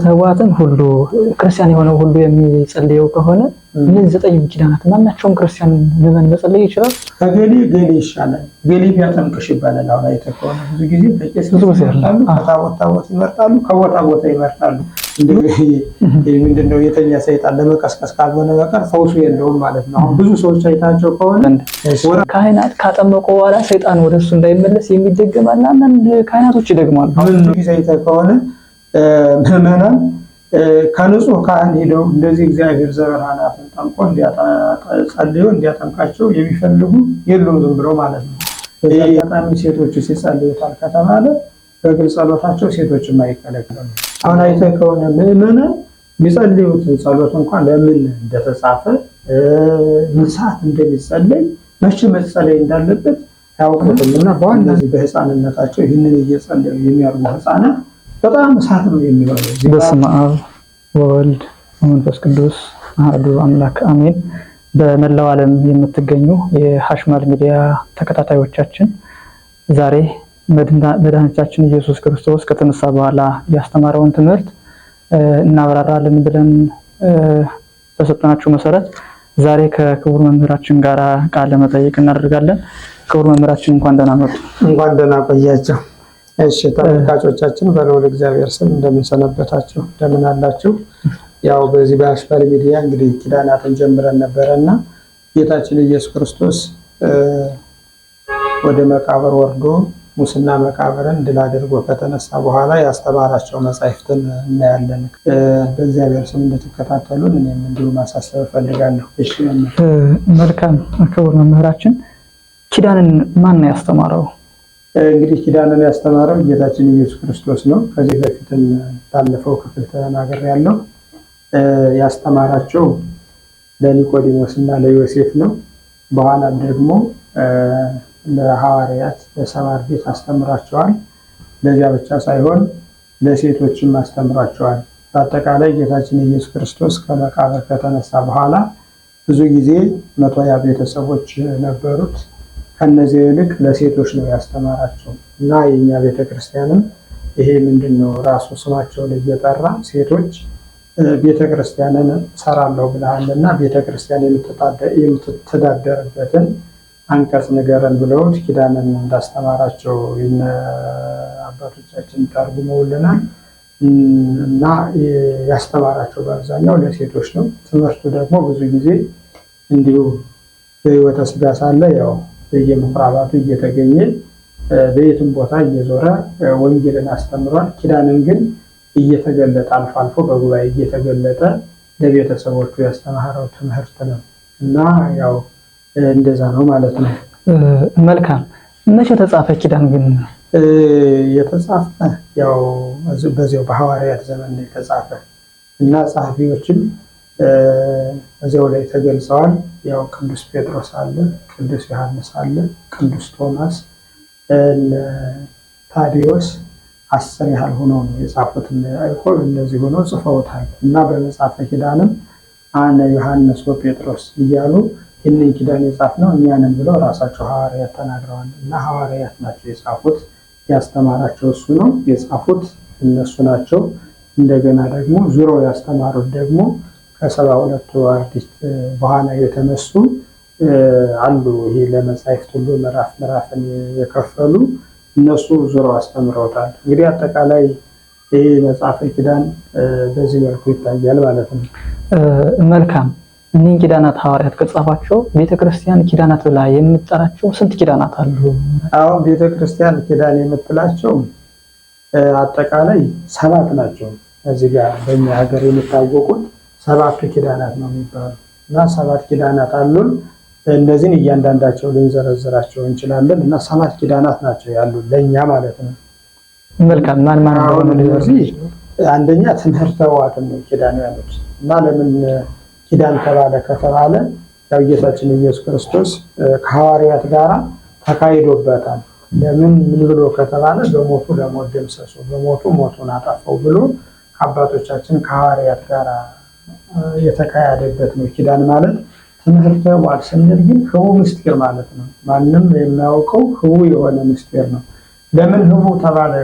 ተዋትን ሁሉ ክርስቲያን የሆነው ሁሉ የሚጸልየው ከሆነ እነዚህ 9 ኪዳናት ማናቸውም ክርስቲያን ምዕመን መጸለይ ይችላል። ከገሌ ገሌ ይሻላል ገሌ ቢያጠምቅሽ ይባላል። አሁን አይተከው ብዙ ጊዜ በቄስ ብዙ ይመርጣሉ፣ ከቦታ ይመርጣሉ፣ ከቦታ ይመርጣሉ። ምንድነው የተኛ ሰይጣን ለመቀስቀስ ካልሆነ በቀር ፈውሱ የለውም ማለት ነው። አሁን ብዙ ሰዎች አይታቸው ከሆነ ካህናት ካጠመቁ በኋላ ሰይጣን ወደሱ እንዳይመለስ የሚደገማል። አንዳንድ ካህናቶች ይደግማሉ። ብዙ ጊዜ አይተህ ከሆነ ምዕመናን ከንጹህ ካህን ሄደው እንደዚህ እግዚአብሔር ዘበራናትን ጠምቆ ጸልዮ እንዲያጠምቃቸው የሚፈልጉ የሉም፣ ዝም ብለው ማለት ነው። በጣም ሴቶቹ ሲጸልዩታል ከተባለ በግልጽ ጸሎታቸው ሴቶችም አይከለከሉም። አሁን አይተህ ከሆነ ምዕመናን የሚጸልዩት ጸሎት እንኳን ለምን እንደተጻፈ ምን ሰዓት እንደሚጸለይ መቼ መጸለይ እንዳለበት ያውቁትም እና በዋናነት በህፃንነታቸው ይህንን እየጸለዩ የሚያርጉ ህፃናት በጣም እሳት ነው የሚሆነው። በስመ አብ ወወልድ ወመንፈስ ቅዱስ አሐዱ አምላክ አሜን። በመላው ዓለም የምትገኙ የሐሽማል ሚዲያ ተከታታዮቻችን ዛሬ መድኃኒታችን ኢየሱስ ክርስቶስ ከተነሳ በኋላ ያስተማረውን ትምህርት እናብራራለን ብለን በሰጠናችሁ መሰረት ዛሬ ከክቡር መምህራችን ጋር ቃለ መጠይቅ እናደርጋለን። ክቡር መምህራችን እንኳን ደህና መጡ። እንኳን ደህና ቆያችሁ። እሺ ተመልካቾቻችን በልዑል እግዚአብሔር ስም እንደምን ሰነበታችሁ? እንደምን አላችሁ? ያው በዚህ በሐሽማል ሚዲያ እንግዲህ ኪዳናትን ጀምረን ነበረና ጌታችን ኢየሱስ ክርስቶስ ወደ መቃብር ወርዶ ሙስና መቃብርን ድል አድርጎ ከተነሳ በኋላ ያስተማራቸው መጻሕፍትን እናያለን። በእግዚአብሔር ስም እንድትከታተሉን እኔም እንዲሁ ማሳሰብ ፈልጋለሁ። እሺ መልካም። ክቡር መምህራችን ኪዳንን ማን ያስተማረው? እንግዲህ ኪዳንን ያስተማረው ጌታችን ኢየሱስ ክርስቶስ ነው። ከዚህ በፊትም ባለፈው ክፍል ተናግሬያለሁ። ያስተማራቸው ለኒቆዲሞስ እና ለዮሴፍ ነው። በኋላም ደግሞ ለሐዋርያት ለሰማር ቤት አስተምራቸዋል። ለዚያ ብቻ ሳይሆን ለሴቶችም አስተምራቸዋል። በአጠቃላይ ጌታችን ኢየሱስ ክርስቶስ ከመቃብር ከተነሳ በኋላ ብዙ ጊዜ 120 ቤተሰቦች ነበሩት። ከነዚህ ይልቅ ለሴቶች ነው ያስተማራቸው እና የኛ ቤተክርስቲያንም ይሄ ምንድነው ራሱ ስማቸውን እየጠራ ሴቶች ቤተክርስቲያንን ሰራለው ብለሃልና ቤተክርስቲያን የምትተዳደርበትን አንቀጽ ንገረን ብለው ኪዳንን እንዳስተማራቸው የነ አባቶቻችን ተርጉመውልናል እና ያስተማራቸው በአብዛኛው ለሴቶች ነው። ትምህርቱ ደግሞ ብዙ ጊዜ እንዲሁ በሕይወተ ሥጋ ሳለ ያው በየምኩራባቱ እየተገኘ በየትም ቦታ እየዞረ ወንጌልን አስተምሯል። ኪዳንን ግን እየተገለጠ አልፎ አልፎ በጉባኤ እየተገለጠ ለቤተሰቦቹ ያስተማረው ትምህርት ነው እና ያው እንደዛ ነው ማለት ነው። መልካም። መቼ ተጻፈ ኪዳን ግን? የተጻፈ ያው በዚያው በሐዋርያት ዘመን ነው የተጻፈ እና ጸሐፊዎችም እዚያው ላይ ተገልጸዋል። ያው ቅዱስ ጴጥሮስ አለ፣ ቅዱስ ዮሐንስ አለ፣ ቅዱስ ቶማስ፣ ታዲዮስ 10 ያህል ሆነው ነው የጻፉት። አይቆል እነዚህ ሆነው ጽፈውታል እና በመጽሐፈ ኪዳንም አነ ዮሐንስ ወጴጥሮስ እያሉ ይህንን ኪዳን የጻፍነው እኛ ነን ብለው ራሳቸው ሐዋርያት ተናግረዋል እና ሐዋርያት ናቸው የጻፉት። ያስተማራቸው እሱ ነው፣ የጻፉት እነሱ ናቸው። እንደገና ደግሞ ዙረው ያስተማሩት ደግሞ ከ72ቱ አርድእት በኋላ የተነሱ አሉ። ይሄ ለመጻሕፍት ሁሉ ምዕራፍን የከፈሉ እነሱ ዙረው አስተምረውታል። እንግዲህ አጠቃላይ ይሄ መጽሐፈ ኪዳን በዚህ መልኩ ይታያል ማለት ነው። መልካም። እኒህ ኪዳናት ሐዋርያት ከጻፏቸው ቤተክርስቲያን ኪዳናት ብላ የምትጠራቸው ስንት ኪዳናት አሉ? አሁን ቤተክርስቲያን ኪዳን የምትላቸው አጠቃላይ 7 ናቸው። እዚህ ጋር በእኛ ሀገር የሚታወቁት 7 ኪዳናት ነው የሚባሉ እና 7 ኪዳናት አሉን። እነዚህን እያንዳንዳቸው ልንዘረዝራቸው እንችላለን እና 7 ኪዳናት ናቸው ያሉ ለኛ ማለት ነው። መልካም። ማን ነው? አንደኛ ትምህርተ ኅቡዓት ነው ኪዳን ያሉት እና ለምን ኪዳን ተባለ ከተባለ ያው ጌታችን ኢየሱስ ክርስቶስ ከሐዋርያት ጋር ተካሂዶበታል። ለምን ምን ብሎ ከተባለ በሞቱ ለሞት ደምሰሶ በሞቱ ሞቱን አጠፋው ብሎ አባቶቻችን ከሐዋርያት ጋር የተካሄደበት ነው። ኪዳን ማለት ትምህርተ ኅቡዓት ስንል ግን ህቡዕ ምስጢር ማለት ነው። ማንም የማያውቀው ህቡዕ የሆነ ምስጢር ነው። ለምን ህቡዕ ተባለ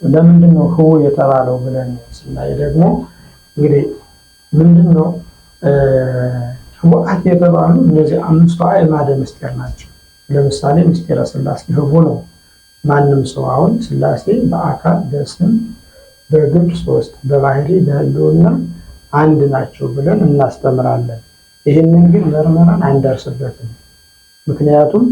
ለምንድን ነው ህቡ የተባለው ብለን ስናይ ደግሞ እንግዲህ ምንድን ነው ህቡዓት የተባሉ እነዚህ አምስቱ አዕማደ ምስጢር ናቸው። ለምሳሌ ምስጢረ ሥላሴ ህቡ ነው። ማንም ሰው አሁን ሥላሴ በአካል በስም በግብር ሶስት በባህሪ በህልውና አንድ ናቸው ብለን እናስተምራለን። ይህንን ግን መርመራን አንደርስበትም። ምክንያቱም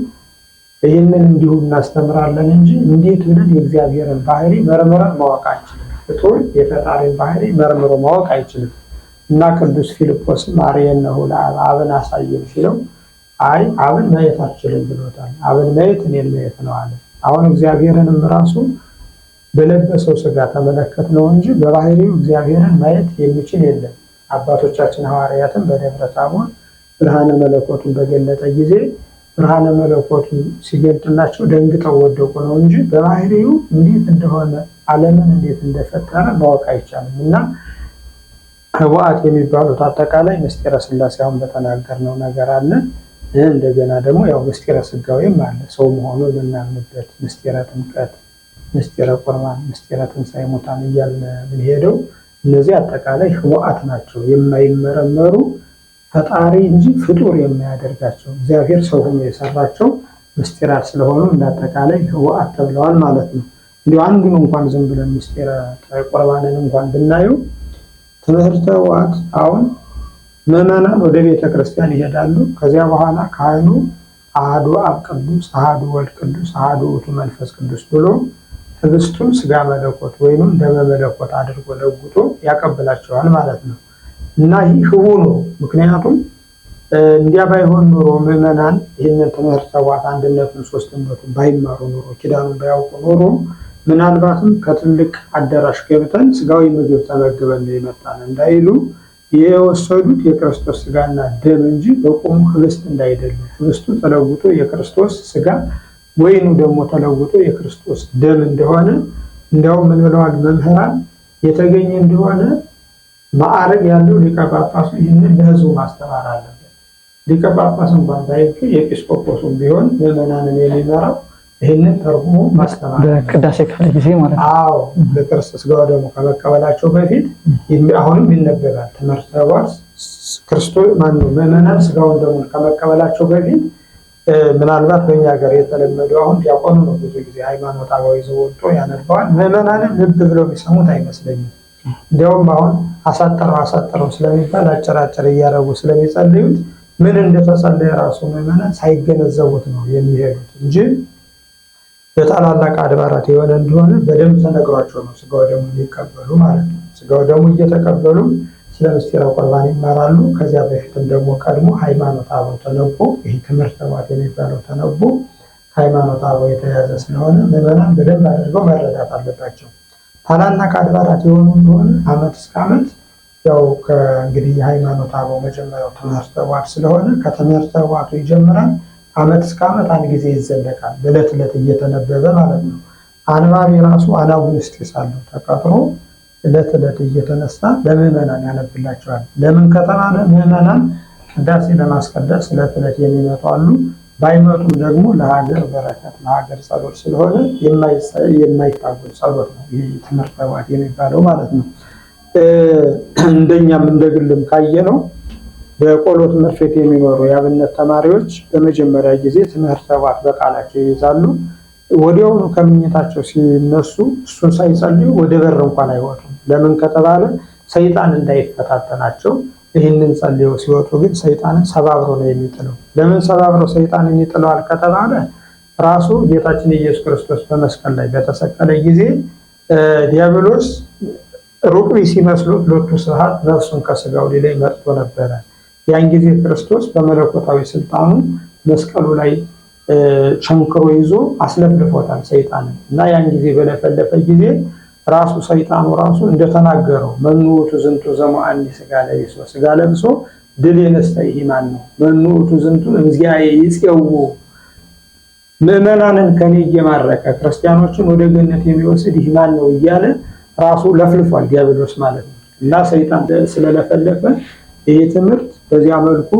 ይህንን እንዲሁ እናስተምራለን እንጂ እንዴት ብለን የእግዚአብሔርን ባህሪ መርምረን ማወቅ አንችልም። ፍጡር የፈጣሪን ባህሪ መርምሮ ማወቅ አይችልም። እና ቅዱስ ፊልጶስም አርየነሁ ለአብ አብን አሳየን ሲለው አይ አብን ማየት አልችልም ብሎታል። አብን ማየት እኔን ማየት ነው አለ። አሁን እግዚአብሔርንም ራሱ በለበሰው ስጋ ተመለከት ነው እንጂ በባህሪው እግዚአብሔርን ማየት የሚችል የለም። አባቶቻችን ሐዋርያትን በደብረ ታቦር ብርሃነ መለኮቱን በገለጠ ጊዜ ብርሃነ መለኮቱን ሲገልጥላቸው ደንግጠው ወደቁ ነው እንጂ በባህሪው እንዴት እንደሆነ ዓለምን እንዴት እንደፈጠረ ማወቅ አይቻልም። እና ህቡዓት የሚባሉት አጠቃላይ ምስጢረ ሥላሴ አሁን በተናገርነው ነገር አለ። እንደገና ደግሞ ያው ምስጢረ ሥጋዌም አለ። ሰው መሆኑን የምናምንበት ምስጢረ ጥምቀት፣ ምስጢረ ቁርባን፣ ምስጢረ ትንሣኤ ሙታን እያልን የምንሄደው እነዚህ አጠቃላይ ህቡዓት ናቸው። የማይመረመሩ ፈጣሪ እንጂ ፍጡር የማያደርጋቸው እግዚአብሔር ሰው ሆኖ የሰራቸው ምስጢራት ስለሆኑ እንዳጠቃላይ ህቡዓት ተብለዋል ማለት ነው። እንዲሁ አንዱን እንኳን ዝም ብለን ምስጢረ ቁርባንን እንኳን ብናየው ትምህርተ ህቡዓት አሁን ምዕመናን ወደ ቤተ ክርስቲያን ይሄዳሉ። ከዚያ በኋላ ካህኑ አሐዱ አብ ቅዱስ፣ አሐዱ ወልድ ቅዱስ፣ አሐዱ ውእቱ መንፈስ ቅዱስ ብሎ ህብስቱን ስጋ መለኮት ወይንም ደመ መለኮት አድርጎ ለውጦ ያቀብላቸዋል ማለት ነው። እና ይህ ህቡ ነው። ምክንያቱም እንዲያ ባይሆን ኖሮ ምዕመናን ይህንን ትምህርተ ህቡዓት አንድነቱን ሶስትነቱን ባይማሩ ኖሮ ኪዳኑን ባያውቁ ኖሮ ምናልባትም ከትልቅ አዳራሽ ገብተን ስጋዊ ምግብ ተመግበን የመጣን እንዳይሉ የወሰዱት የክርስቶስ ስጋና ደም እንጂ በቁሙ ህብስት እንዳይደሉ፣ ህብስቱ ተለውጦ የክርስቶስ ስጋ ወይኑ ደግሞ ተለውጦ የክርስቶስ ደም እንደሆነ እንዲያውም ምን ብለዋል መምህራን የተገኘ እንደሆነ ማዕረግ ያለው ሊቀ ጳጳሱ ይህንን ለህዝቡ ማስተማር አለበት። ሊቀ ጳጳስ እንኳን ባይገኝ ኤጲስቆጶሱም ቢሆን ምዕመናንን የሚመራው ይህንን ተርጉሞ ማስተማር በቅዳሴ ክፍለ ጊዜ ማለት ነው። አዎ ለክርስቶስ ስጋ ደግሞ ከመቀበላቸው በፊት አሁንም ይነበባል ትምህርተ ህቡዓት። ክርስቶስ ማነው ምዕመናን ስጋውን ደግሞ ከመቀበላቸው በፊት ምናልባት በእኛ ሀገር የተለመደው አሁን ዲያቆኑ ነው ብዙ ጊዜ ሃይማኖት አበው ይዘው ወጥቶ ያነባዋል። ምዕመናንም ልብ ብለው የሚሰሙት አይመስለኝም። እንዲያውም አሁን አሳጠረው ስለሚባል አጭር እያደረጉ ስለሚጸልዩት ምን እንደተጸለየ ራሱ ምዕመናን ሳይገነዘቡት ነው የሚሄዱት እንጂ በታላላቅ አድባራት የሆነ እንደሆነ በደንብ ተነግሯቸው ነው ስጋው ደግሞ የሚቀበሉ ማለት ነው። ስጋው ደግሞ እየተቀበሉ ስለ ምስጢረ ቁርባን ይማራሉ። ከዚያ በፊትም ደግሞ ቀድሞ ሃይማኖት አበው ተነቦ ይህ ትምህርተ ህቡዓት የሚባለው ተነቦ ሃይማኖት አበው የተያዘ ስለሆነ ምዕመናን በደንብ አድርገው መረዳት አለባቸው። ታላላቅ አድባራት የሆኑ እንደሆነ ዓመት እስከ ዓመት ያው ከእንግዲህ የሃይማኖት አበው መጀመሪያው ትምህርተ ህቡዓት ስለሆነ ከትምህርተ ህቡዓቱ ይጀምራል። ዓመት እስከ ዓመት አንድ ጊዜ ይዘለቃል። በዕለት ዕለት እየተነበበ ማለት ነው። አንባቢ ራሱ አናጉንስጢስ አለው ተቀጥሮ ዕለት ዕለት እየተነሳ ለምዕመናን ያነብላቸዋል። ለምን ከተባለ ምዕመናን ቅዳሴ ለማስቀደስ ዕለት ዕለት የሚመጡ አሉ። ባይመጡም ደግሞ ለሀገር በረከት ለሀገር ጸሎት ስለሆነ የማይታወቅ ጸሎት ነው ይህ ትምህርተ ህቡዓት የሚባለው ማለት ነው። እንደኛም እንደግልም ካየነው በቆሎ ትምህርት ቤት የሚኖሩ የአብነት ተማሪዎች በመጀመሪያ ጊዜ ትምህርተ ህቡዓት በቃላቸው ይይዛሉ። ወዲያውኑ ከምኝታቸው ሲነሱ እሱን ሳይጸልዩ ወደ በር እንኳን አይወጡም። ለምን ከተባለ ሰይጣን እንዳይፈታተናቸው ይህንን ጸልየው ሲወጡ ግን ሰይጣንን ሰባብሮ ነው የሚጥለው። ለምን ሰባብሮ ሰይጣንን ይጥለዋል ከተባለ ራሱ ጌታችን ኢየሱስ ክርስቶስ በመስቀል ላይ በተሰቀለ ጊዜ ዲያብሎስ ሩቅ ሲመስሉት ሎቱ ስብሐት ነፍሱን ከስጋው ላይ መጥቶ ነበረ። ያን ጊዜ ክርስቶስ በመለኮታዊ ስልጣኑ መስቀሉ ላይ ቸንክሮ ይዞ አስለፍልፎታል ሰይጣንን እና ያን ጊዜ በለፈለፈ ጊዜ ራሱ ሰይጣኑ ራሱ እንደተናገረው መኑ ውእቱ ዝንቱ ዘመአኒ ስጋ ለብሶ ስጋ ለብሶ ድል የነሳው ይህ ማን ነው? መኑ ውእቱ ዝንቱ እንዚያየ ይጼው ምዕመናንን ከኔ እየማረከ ክርስቲያኖችን ወደ ገነት የሚወስድ ይህ ማን ነው እያለ ራሱ ለፍልፏል ዲያብሎስ ማለት ነው። እና ሰይጣን ስለለፈለፈ ይሄ ትምህርት በዚያ መልኩ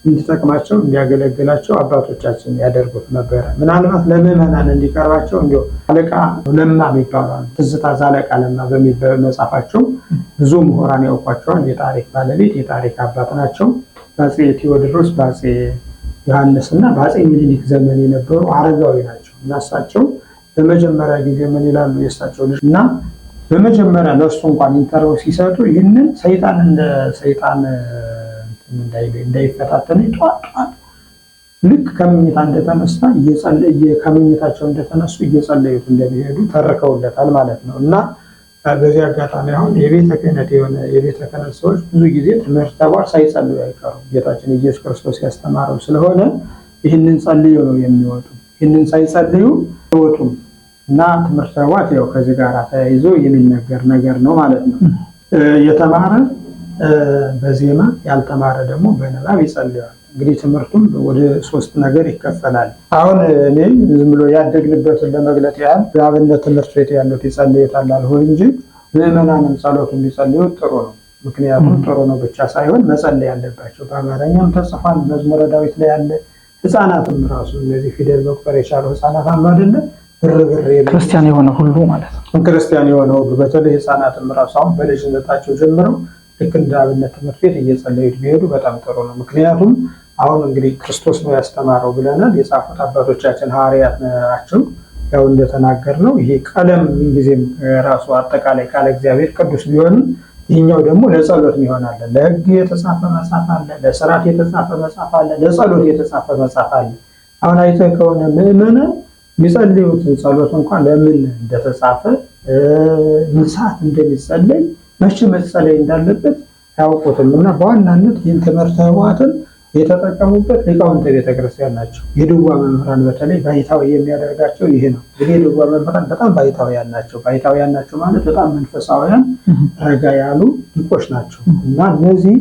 እንዲጠቅማቸው እንዲያገለግላቸው አባቶቻችን ያደርጉት ነበረ። ምናልባት ለምዕመናን እንዲቀርባቸው እንዲሁ አለቃ ለማ ይባላሉ። ትዝታ ዛለቃ ለማ በሚል መጽሐፋቸው ብዙ ምሁራን ያውቋቸዋል። የታሪክ ባለቤት የታሪክ አባት ናቸው። በአፄ ቴዎድሮስ በአፄ ዮሐንስ እና በአፄ ሚኒሊክ ዘመን የነበሩ አረጋዊ ናቸው እና እሳቸው በመጀመሪያ ጊዜ ምን ይላሉ? የእሳቸው ልጅ እና በመጀመሪያ ለእሱ እንኳን ኢንተርቪው ሲሰጡ ይህንን ሰይጣን እንደ ሰይጣን እንዳይፈታተን ጧት ልክ ከምኝታ እንደተነሳ ከምኝታቸው እንደተነሱ እየጸለዩት እንደሚሄዱ ተርከውለታል ማለት ነው። እና በዚህ አጋጣሚ አሁን የቤተ ክህነት ሰዎች ብዙ ጊዜ ትምህርተ ኅቡዓት ሳይጸልዩ አይቀሩም። ጌታችን ኢየሱስ ክርስቶስ ያስተማረው ስለሆነ ይህንን ጸልዩ ነው የሚወጡ። ይህንን ሳይጸልዩ አይወጡም። እና ትምህርተ ኅቡዓት ያው ከዚህ ጋር ተያይዞ የሚነገር ነገር ነው ማለት ነው። የተማረ በዜማ ያልተማረ ደግሞ በንባብ ይጸልያል። እንግዲህ ትምህርቱም ወደ 3 ነገር ይከፈላል። አሁን እኔ ዝም ብሎ ያደግንበትን ለመግለጥ ያህል በአብነት ትምህርት ቤት ያሉት ይጸልዩታል አልሆን እንጂ ምዕመናንም ጸሎቱን ቢጸልዩት ጥሩ ነው። ምክንያቱም ጥሩ ነው ብቻ ሳይሆን መጸለይ ያለባቸው በአማርኛም ተጽፏል። መዝሙረ ዳዊት ላይ ያለ ህፃናትም ራሱ እነዚህ ፊደል መቁጠር የቻሉ ህፃናት አሉ አይደለ? ክርስቲያን የሆነ ሁሉ ማለት ነው። ክርስቲያን የሆነ ሁሉ በተለይ ህፃናትም ራሱ አሁን በልጅነታቸው ጀምረው ልክ እንደ አብነት ትምህርት ቤት እየጸለዩት ቢሄዱ በጣም ጥሩ ነው። ምክንያቱም አሁን እንግዲህ ክርስቶስ ነው ያስተማረው ብለናል። የጻፉት አባቶቻችን ሐዋርያት ናቸው። ያው እንደተናገርነው ይሄ ቀለም ምንጊዜም ራሱ አጠቃላይ ቃለ እግዚአብሔር ቅዱስ ቢሆንም ይህኛው ደግሞ ለጸሎት ይሆናል። ለሕግ የተጻፈ መጽሐፍ አለ፣ ለሥርዓት የተጻፈ መጽሐፍ አለ፣ ለጸሎት የተጻፈ መጽሐፍ አለ። አሁን አይተህ ከሆነ ምዕመናን የሚጸልዩት ጸሎት እንኳን ለምን እንደተጻፈ ምን ሰዓት እንደሚጸለይ መቼ መጸለይ እንዳለበት አያውቁትም። እና በዋናነት ይህን ትምህርተ ኅቡዓትን የተጠቀሙበት ሊቃውንተ ቤተክርስቲያን ናቸው። የድጓ መምህራን በተለይ ባይታዊ የሚያደርጋቸው ይሄ ነው። እንግዲህ የድጓ መምህራን በጣም ባይታውያን ናቸው። ባይታውያን ናቸው ማለት በጣም መንፈሳውያን ረጋ ያሉ ሊቆች ናቸው። እና እነዚህ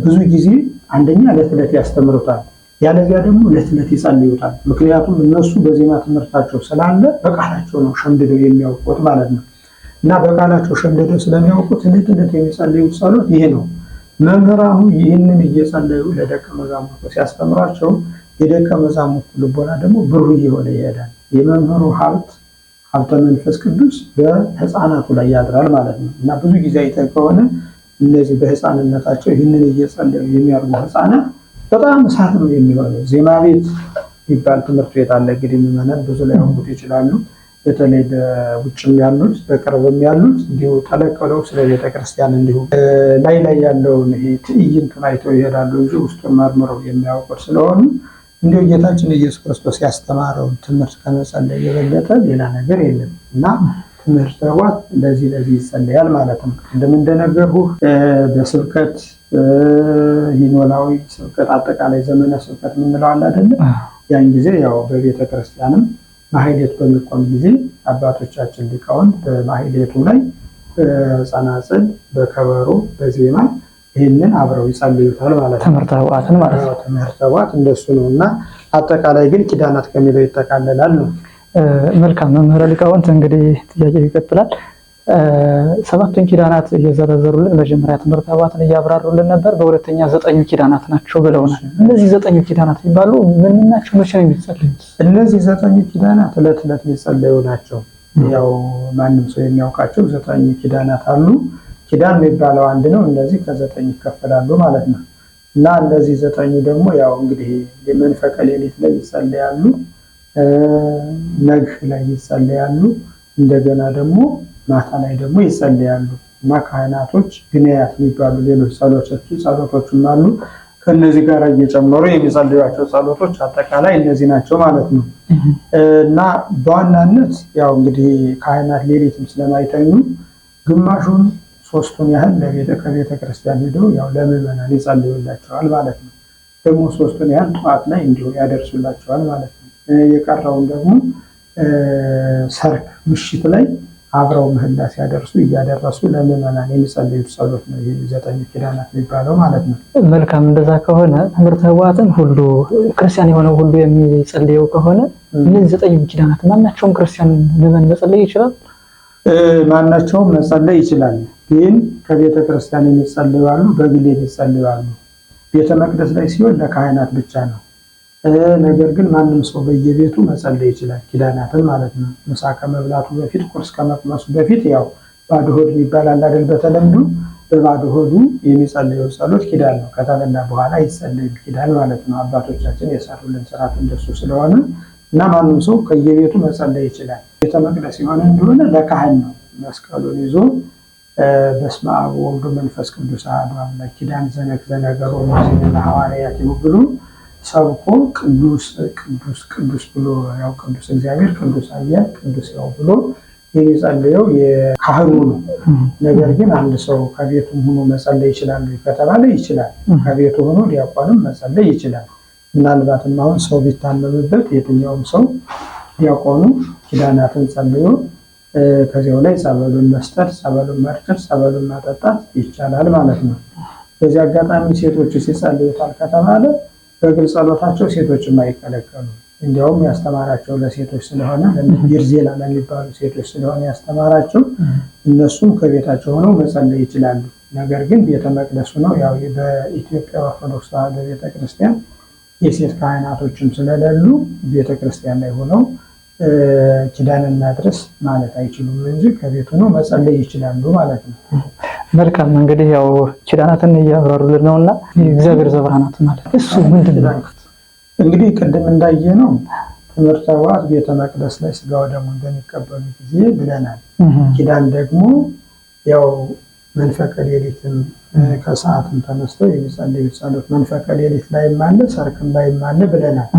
ብዙ ጊዜ አንደኛ ዕለት ዕለት ያስተምሩታል፣ ያለዚያ ደግሞ ዕለት ዕለት ይጸልዩታል። ምክንያቱም እነሱ በዜማ ትምህርታቸው ስላለ በቃላቸው ነው ሸምድደው የሚያውቁት ማለት ነው። እና በቃላቸው ሸምድደው ስለሚያውቁት ዕለት ዕለት የሚጸልዩት ጸሎት ይሄ ነው። መምህራኑ ይህንን እየጸለዩ ለደቀ መዛሙርቱ ሲያስተምሯቸው የደቀ መዛሙርቱ ልቦና ደግሞ ብሩህ እየሆነ ይሄዳል። የመምህሩ ሀብተ መንፈስ ቅዱስ በሕፃናቱ ላይ ያድራል ማለት ነው። እና ብዙ ጊዜ አይተህ ከሆነ እነዚህ በሕፃንነታቸው ይህንን እየጸለዩ የሚያርጉ ሕፃናት በጣም እሳት ነው የሚሆነው። ዜማ ቤት የሚባል ትምህርት ቤት አለ። እንግዲህ ምዕመናን ብዙ ላይ ያውቁት ይችላሉ። በተለይ በውጭም ያሉት በቅርብም ያሉት እንዲሁ ተለቀለው ስለ ቤተክርስቲያን እንዲሁ ላይ ያለውን ይሄ ትዕይንቱን አይተው ይሄዳሉ እንጂ ውስጡን መርምረው የሚያውቁት ስለሆኑ እንዲሁ ጌታችን ኢየሱስ ክርስቶስ ያስተማረውን ትምህርት ከመጸለይ የበለጠ ሌላ ነገር የለም። እና ትምህርተ ኅቡዓት ለዚህ ይጸለያል ማለት ነው። እንደምንደነገርኩህ በስብከት ኖላዊ ስብከት አጠቃላይ ዘመነ ስብከት የምንለው አለ አይደለ? ያን ጊዜ ያው በቤተክርስቲያንም ማህሌት በሚቆም ጊዜ አባቶቻችን ሊቃውንት በማህሌቱ ላይ በጸናጽል በከበሮ በዜማ ይህንን አብረው ይጸልዩታል ማለት ነው። ትምህርተ ኅቡዓትን ማለት ነው። ትምህርተ ኅቡዓት እንደሱ ነው። እና አጠቃላይ ግን ኪዳናት ከሚለው ይጠቃለላል ነው። መልካም መምህረ ሊቃውንት፣ እንግዲህ ጥያቄው ይቀጥላል። 7ቱን ኪዳናት እየዘረዘሩልን መጀመሪያ ትምህርተ ኅቡዓትን እያብራሩልን ነበር። በሁለተኛ 9 ኪዳናት ናቸው ብለውናል። እነዚህ 9 ኪዳናት የሚባሉ ምን ናቸው? መቼ ነው የሚጸለዩት? እነዚህ 9 ኪዳናት ዕለት ዕለት የሚጸለዩ ናቸው። ያው ማንም ሰው የሚያውቃቸው 9 ኪዳናት አሉ። ኪዳን የሚባለው አንድ ነው። እነዚህ ከ9 ይከፈላሉ ማለት ነው። እና እነዚህ 9 ደግሞ ያው እንግዲህ የመንፈቀ ሌሊት ላይ ይጸለያሉ፣ ነግህ ላይ ይጸለያሉ፣ እንደገና ደግሞ ማታ ላይ ደግሞ ይጸለያሉ። እና ካህናቶች ግንያት የሚባሉ ሌሎች ጸሎቶችም አሉ። ከነዚህ ጋር እየጨመሩ የሚጸልዩቸው ጸሎቶች አጠቃላይ እነዚህ ናቸው ማለት ነው። እና በዋናነት ያው እንግዲህ ካህናት ሌሊትም ስለማይተኙ ግማሹን 3ቱን ያህል ከቤተ ክርስቲያን ሄደው ያው ለምዕመናን ይጸልዩላቸዋል ማለት ነው። ደግሞ 3ቱን ያህል ጠዋት ላይ እንዲሁ ያደርሱላቸዋል ማለት ነው። የቀረውን ደግሞ ሰርክ ምሽት ላይ አብረው ምህላ ሲያደርሱ እያደረሱ ለምዕመናን የሚጸልዩት ጸሎት ነው። ይሄ 9 ኪዳናት የሚባለው ማለት ነው። መልካም። እንደዛ ከሆነ ትምህርተ ኅቡዓትን ሁሉ ክርስቲያን የሆነው ሁሉ የሚጸልየው ከሆነ እነዚህ 9 ኪዳናት ማናቸውም ክርስቲያን ምዕመን መጸለይ ይችላል? ማናቸውም መጸለይ ይችላል። ግን ከቤተ ክርስቲያን የሚጸልዩ አሉ፣ በግል የሚጸልዩ አሉ። ቤተ መቅደስ ላይ ሲሆን ለካህናት ብቻ ነው። ነገር ግን ማንም ሰው በየቤቱ መጸለይ ይችላል፣ ኪዳናትን ማለት ነው። ምሳ ከመብላቱ በፊት ቁርስ ከመቅመሱ በፊት ያው ባዶ ሆድ ይባላል አይደል? በተለምዶ በባዶ ሆዱ የሚጸለየው ጸሎት ኪዳን ነው። ከተበላ በኋላ ይጸለይ ኪዳን ማለት ነው። አባቶቻችን የሰሩልን ስርዓት እንደሱ ስለሆነ እና ማንም ሰው ከየቤቱ መጸለይ ይችላል። ቤተ መቅደስ የሆነ እንደሆነ ለካህን ነው መስቀሉን ይዞ በስመ አብ ወወልድ ወመንፈስ ቅዱስ አሐዱ አምላክ ኪዳን ዘነገሮ ለሐዋርያት ብሎ ሰብኮ ቅዱስ ቅዱስ ቅዱስ ብሎ ያው ቅዱስ እግዚአብሔር ቅዱስ አያል ቅዱስ ያው ብሎ የሚጸልየው የካህኑ ነው። ነገር ግን አንድ ሰው ከቤቱም ሆኖ መጸለይ ይችላል ከተባለ ይችላል። ከቤቱ ሆኖ ዲያቆንም መጸለይ ይችላል። ምናልባትም አሁን ሰው ቢታመምበት የትኛውም ሰው ዲያቆኑ ኪዳናትን ጸልዮ ከዚያው ላይ ጸበሉን መስጠት፣ ጸበሉን መርጨት፣ ጸበሉን ማጠጣት ይቻላል ማለት ነው። በዚህ አጋጣሚ ሴቶች ሲጸልዩታል ከተባለ በግል ጸሎታቸው ሴቶችም አይከለከሉ። እንዲያውም ያስተማራቸው ለሴቶች ስለሆነ ለሚርዜላ ለሚባሉ ሴቶች ስለሆነ ያስተማራቸው እነሱም ከቤታቸው ሆነው መጸለይ ይችላሉ። ነገር ግን ቤተ መቅደሱ ነው ያው በኢትዮጵያ ኦርቶዶክስ ተዋሕዶ ቤተክርስቲያን የሴት ካህናቶችም ስለሌሉ ቤተክርስቲያን ላይ ሆነው ኪዳንን ማድረስ ማለት አይችሉም እንጂ ከቤቱ ነው መጸለይ ይችላሉ ማለት ነው። መልካም እንግዲህ ያው ኪዳናትን እያብራሩልን ነውና የእግዚአብሔር ዘብርሃናት ማለት እሱ ምንድነው? እንግዲህ ቅድም እንዳየነው ትምህርተ ዋዕት ቤተ መቅደስ ላይ ስጋ ወደሙ እንደሚቀበሉ ጊዜ ብለናል። ኪዳን ደግሞ ያው መንፈቀ ሌሊትም ከሰዓትም ተነስተው የሚጸልዩ ጸሎት መንፈቀ ሌሊት ላይ ማለ ሰርክም ላይ ማለ ብለናል።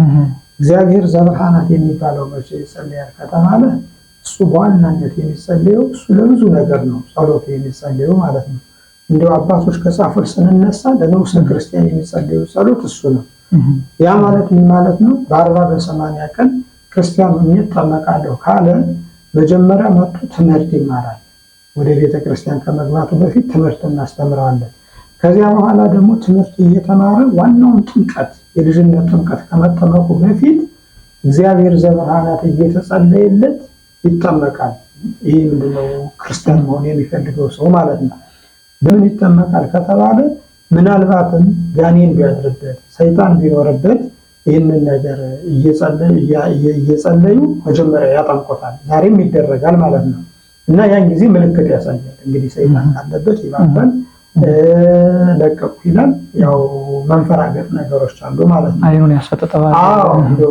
እግዚአብሔር ዘብርሃናት የሚባለው መቼ ይጸልያል ከተባለ እሱ በዋናነት የሚጸልየው እሱ ለብዙ ነገር ነው ጸሎቱ የሚጸልየው ማለት ነው። እንደው አባቶች ከጻፉት ስንነሳ ለንዑስ ክርስቲያን የሚጸልየው ጸሎት እሱ ነው። ያ ማለት ምን ማለት ነው? በ40 በ80 ቀን ክርስቲያኑ ይጠመቃለሁ ካለ መጀመሪያ መጥቶ ትምህርት ይማራል። ወደ ቤተ ክርስቲያን ከመግባቱ በፊት ትምህርት እናስተምረዋለን። ከዚያ በኋላ ደግሞ ትምህርት እየተማረ ዋናውን ጥምቀት የልጅነት ጥምቀት ከመጠመቁ በፊት እግዚአብሔር ዘብርሃናት እየተጸለየለት ይጠመቃል። ይህ ምንድነው? ክርስቲያን መሆን የሚፈልገው ሰው ማለት ነው። በምን ይጠመቃል ከተባለ ምናልባትም ጋኔን ቢያድርበት ሰይጣን ቢኖርበት ይህንን ነገር እየጸለዩ መጀመሪያ ያጠምቆታል። ዛሬም ይደረጋል ማለት ነው። እና ያን ጊዜ ምልክት ያሳያል። እንግዲህ ሰይጣን ካለበት ይባባል ለቀቁ ይላል። ያው መንፈራገጥ ነገሮች አሉ ማለት ነው። አይኑን ያስፈጠጠዋል።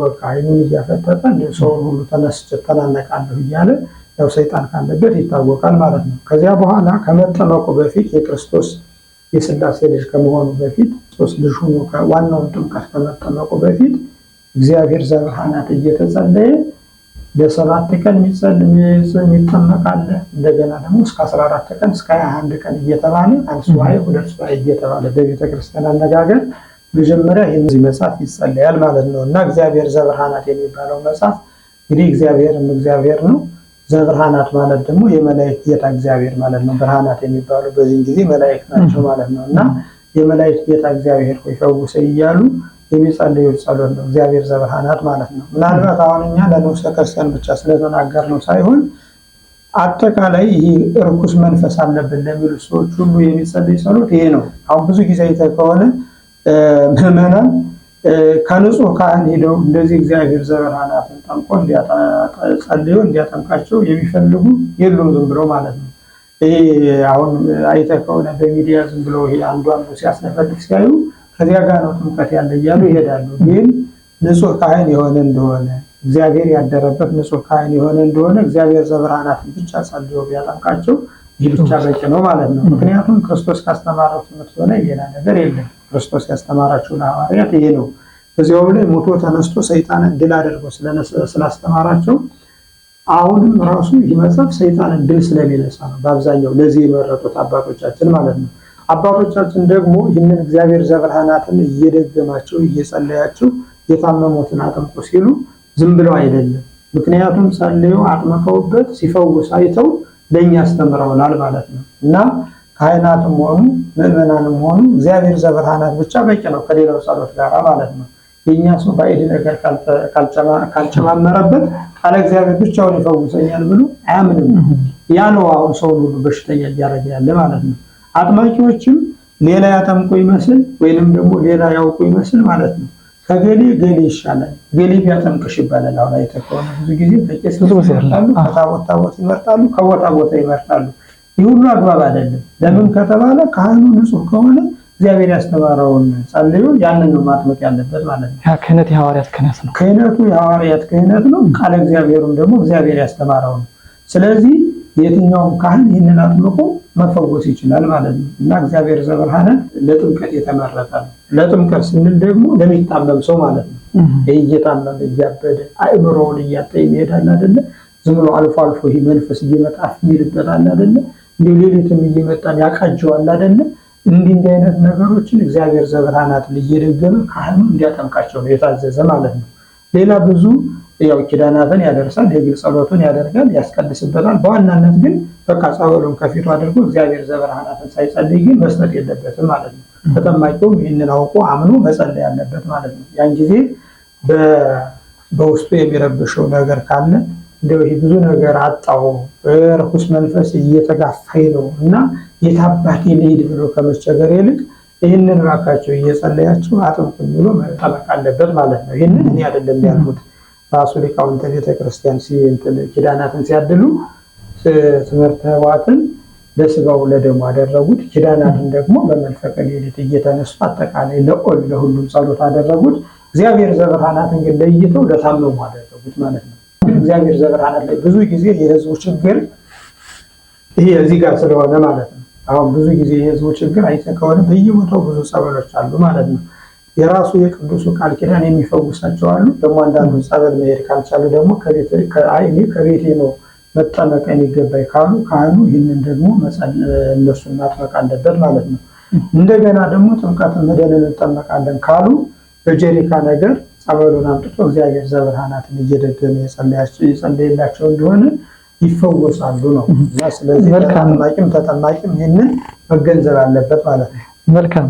በቃ አይኑን እያፈጠጠ እንደው ሰው ሁሉ ተነስቼ ተናነቃለሁ እያለ ያው ሰይጣን ካለበት ይታወቃል ማለት ነው። ከዚያ በኋላ ከመጠመቁ በፊት የክርስቶስ የሥላሴ ልጅ ከመሆኑ በፊት ክርስቶስ ልጅ ሆኖ ዋናውን ጥምቀት ከመጠመቁ በፊት እግዚአብሔር ዘብርሃናት እየተጸለየ ለ7 ቀን ይጠመቃል። እንደገና ደግሞ እስከ 14 ቀን እስከ 21 ቀን እየተባለ አንስዋይ 2 ሱባኤ እየተባለ በቤተ ክርስቲያን አነጋገር መጀመሪያ ይህን መጽሐፍ ይጸለያል ማለት ነው። እና እግዚአብሔር ዘብርሃናት የሚባለው መጽሐፍ እንግዲህ እግዚአብሔር ነው። ዘብርሃናት ማለት ደግሞ የመላእክት ጌታ እግዚአብሔር ማለት ነው። ብርሃናት የሚባሉ በዚህ ጊዜ መላእክት ናቸው ማለት ነው። እና የመላእክት ጌታ እግዚአብሔር ሆይ ፈውሰኝ እያሉ የሚጸልዩት ጸሎት ነው እግዚአብሔር ዘብርሃናት ማለት ነው። ምናልባት አሁን እኛ ለንዑስ ክርስቲያን ብቻ ስለተናገርነው ሳይሆን አጠቃላይ ይሄ እርኩስ መንፈስ አለብን ለሚሉ ሰዎች ሁሉ የሚጸልይ ጸሎት ይሄ ነው። አሁን ብዙ ጊዜ አይተህ ከሆነ ምዕመናን ከንጹህ ካህን ሄደው እንደዚህ እግዚአብሔር ዘብርሃናትን ጠምቆ ጸልዮ እንዲያጠምቃቸው የሚፈልጉ የሉም፣ ዝም ብለው ማለት ነው። ይሄ አሁን አይተህ ከሆነ በሚዲያ ዝም ብለው ይሄ አንዱ ሲያስነፈልፍ ሲያዩ ከዚያ ጋር ነው ጥምቀት ያለ እያሉ ይሄዳሉ። ግን ንጹህ ካህን የሆነ እንደሆነ እግዚአብሔር ያደረበት ንጹህ ካህን የሆነ እንደሆነ እግዚአብሔር ዘብርሃናትን ብቻ ጸልዮ ቢያጠምቃቸው ይህ ብቻ በቂ ነው ማለት ነው። ምክንያቱም ክርስቶስ ካስተማረው ትምህርት በላይ ሌላ ነገር የለም። ክርስቶስ ያስተማራቸው ለሐዋርያት ይሄ ነው። በዚያው ላይ ሞቶ ተነስቶ ሰይጣንን ድል አድርጎ ስላስተማራቸው አሁንም ራሱ ይህ መጽሐፍ ሰይጣንን ድል ስለሚነሳ ነው በአብዛኛው ለዚህ የመረጡት አባቶቻችን ማለት ነው። አባቶቻችን ደግሞ ይህንን እግዚአብሔር ዘብርሃናትን እየደገማቸው እየጸለያቸው የታመሙትን አጥምቁ ሲሉ ዝም ብለው አይደለም። ምክንያቱም ጸልየው አጥምቀውበት ሲፈውስ አይተው ለእኛ አስተምረውናል ማለት ነው። እና ካህናትም ሆኑ ምዕመናንም ሆኑ እግዚአብሔር ዘብርሃናት ብቻ በቂ ነው ከሌላው ጸሎት ጋር ማለት ነው። የኛ ሰው ባይድ ነገር ካልጨማመረበት ቃለ እግዚአብሔር ብቻውን ይፈውሰኛል ብሎ አያምንም። ያ ነው አሁን ሰው ሁሉ በሽተኛ እያደረገ ያለ ማለት ነው። አጥማቂዎችም ሌላ ያጠምቁ ይመስል ወይንም ደግሞ ሌላ ያውቁ ይመስል ማለት ነው ከገሌ ገሌ ይሻላል ገሌ ቢያጠምቅሽ ይባላል። አሁን አይተህ ከሆነ ብዙ ጊዜ ከቄስ ይመርጣሉ፣ ከታቦት ታቦት ይመርጣሉ፣ ከቦታ ቦታ ይመርጣሉ። ይህ ሁሉ አግባብ አይደለም። ለምን ከተባለ ካህኑ ንጹህ ከሆነ እግዚአብሔር ያስተማረውን ጸልዮ ያንን ነው ማጥመቅ ያለበት ማለት ነው። ያ ክህነት የሐዋርያት ክህነት ነው። ክህነቱ የሐዋርያት ክህነት ነው። ቃለ እግዚአብሔሩም ደግሞ እግዚአብሔር ያስተማረው ነው። ስለዚህ የትኛውም ካህን ይህንን አጥምቆ መፈወስ ይችላል ማለት ነው። እና እግዚአብሔር ዘበርሃንን ለጥምቀት የተመረጠ ነው። ለጥምቀት ስንል ደግሞ ለሚታመም ሰው ማለት ነው። እየታመመ እያበደ አእምሮውን እያጣ ይሄዳል አይደለ? ዝም ብሎ አልፎ አልፎ ይሄ መንፈስ እየመጣ ይልበታል አይደለ? እንዲሁ ሌሊትም እየመጣን ያቃጀዋል አይደለ? እንዲህ አይነት ነገሮችን እግዚአብሔር ዘበርሃናትን እየደገመ ካህኑ እንዲያጠምቃቸው ነው የታዘዘ ማለት ነው። ሌላ ብዙ ያው ኪዳናትን ያደርሳል፣ የግል ጸሎቱን ያደርጋል፣ ያስቀድስበታል። በዋናነት ግን በቃ ጸበሉን ከፊቱ አድርጎ እግዚአብሔር ዘበርሃናትን ሳይጸልይ ግን መስጠት የለበትም ማለት ነው። ተጠማቂውም ይህንን አውቆ አምኖ መጸለይ ያለበት ማለት ነው። ያን ጊዜ በውስጡ የሚረብሸው ነገር ካለ እንደው ይሄ ብዙ ነገር አጣው ርኩስ መንፈስ እየተጋፋኝ ነው እና የታባቴ ልሂድ ብሎ ከመቸገር ይልቅ ይህንን እባካቸው እየጸለያቸው አጥምቁኝ ብሎ መጠመቅ አለበት ማለት ነው። ይህንን እኔ አይደለም ያልኩት ራሱ ሊቃውንተ ቤተክርስቲያን ኪዳናትን ሲያድሉ ትምህርተ ሕዋትን ለስጋው ለደሙ አደረጉት። ኪዳናትን ደግሞ በመንፈቀ ሌሊት እየተነሱ አጠቃላይ ለሁሉም ጸሎት አደረጉት። እግዚአብሔር ዘበርሃናትን ግን ለይተው ለታመሙ አደረጉት ማለት ነው። እግዚአብሔር ዘበርሃናት ላይ ብዙ ጊዜ የህዝቡ ችግር ይሄ እዚህ ጋር ስለሆነ ማለት ነው። አሁን ብዙ ጊዜ የህዝቡ ችግር አይተህ ከሆነ በየቦታው ብዙ ጸበሎች አሉ ማለት ነው። የራሱ የቅዱሱ ቃል ኪዳን የሚፈውሳቸው አሉ። ደግሞ አንዳንዱ ጸበል መሄድ ካልቻሉ ደግሞ ከቤቴ ነው መጠመቅ የሚገባኝ ካሉ ካህኑ ይህንን ደግሞ እነሱን ማጥመቅ አለበት ማለት ነው። እንደገና ደግሞ ጥምቀትን መደንን እንጠመቃለን ካሉ በጀሪካ ነገር ጸበሉን አምጥቶ እግዚአብሔር ዘበርሃናትን እየደገመ የጸለየላቸው እንደሆነ ይፈወሳሉ ነው። እና ስለዚህ ተጠማቂም ይህንን መገንዘብ አለበት ማለት ነው። መልካም።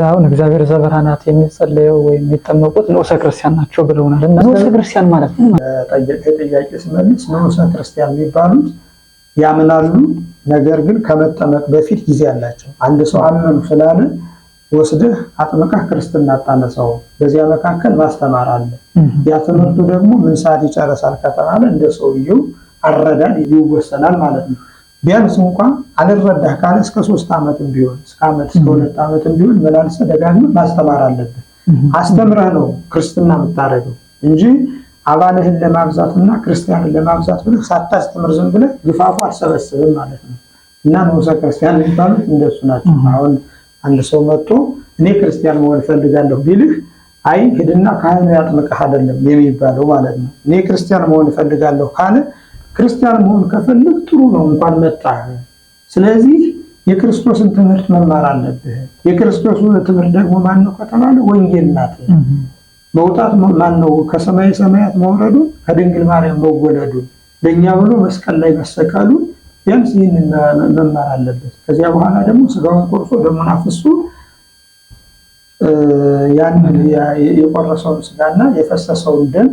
አሁን እግዚአብሔር ዘበርሃናት የሚጸለየው ወይም የሚጠመቁት ንዑሰ ክርስቲያን ናቸው ብለውናል። እና ንዑሰ ክርስቲያን ማለት ነው ጥያቄ ስመልስ ንዑሰ ክርስቲያን የሚባሉት ያምናሉ፣ ነገር ግን ከመጠመቅ በፊት ጊዜ አላቸው። አንድ ሰው አመኑ ስላለ ወስደህ አጥምቀህ ክርስትና አታነሳው። በዚያ መካከል ማስተማር አለ። ያ ትምህርቱ ደግሞ ምን ሰዓት ይጨርሳል ከተባለ እንደ ሰውየው አረዳድ ይወሰናል ማለት ነው። ቢያንስ እንኳን አልረዳህ ካለ እስከ 3 ዓመትም ቢሆን እስከ 2 ዓመትም ቢሆን መላልሰህ ደጋግመህ ማስተማር አለብህ። አስተምረህ ነው ክርስትና የምታደርገው እንጂ አባልህን ለማብዛትና ክርስቲያንን ለማብዛት ብለህ ሳታስተምር ዝም ብለህ ግፋፉ አትሰበስብም ማለት ነው። እና ንዑሰ ክርስቲያን የሚባሉት እንደሱ ናቸው። አሁን አንድ ሰው መጥቶ እኔ ክርስቲያን መሆን እፈልጋለሁ ቢልህ አይ ሄድና ካህኑ ያጥምቅህ አይደለም የሚባለው ማለት ነው። እኔ ክርስቲያን መሆን እፈልጋለሁ ካለ ክርስቲያን መሆን ከፈልግ ጥሩ ነው እንኳን መጣህ። ስለዚህ የክርስቶስን ትምህርት መማር አለብህ። የክርስቶስን ትምህርት ደግሞ ማነው ከተባለ ወንጌል ናት። መውጣት ማነው ከሰማይ ሰማያት መውረዱ ከድንግል ማርያም መወለዱ ለኛ ብሎ መስቀል ላይ መሰቀሉ ቢያንስ ይህንን መማር አለበት። ከዚያ በኋላ ደግሞ ስጋውን ቆርሶ ደሙን አፍሶ ያንን የቆረሰውን ስጋና የፈሰሰውን ደም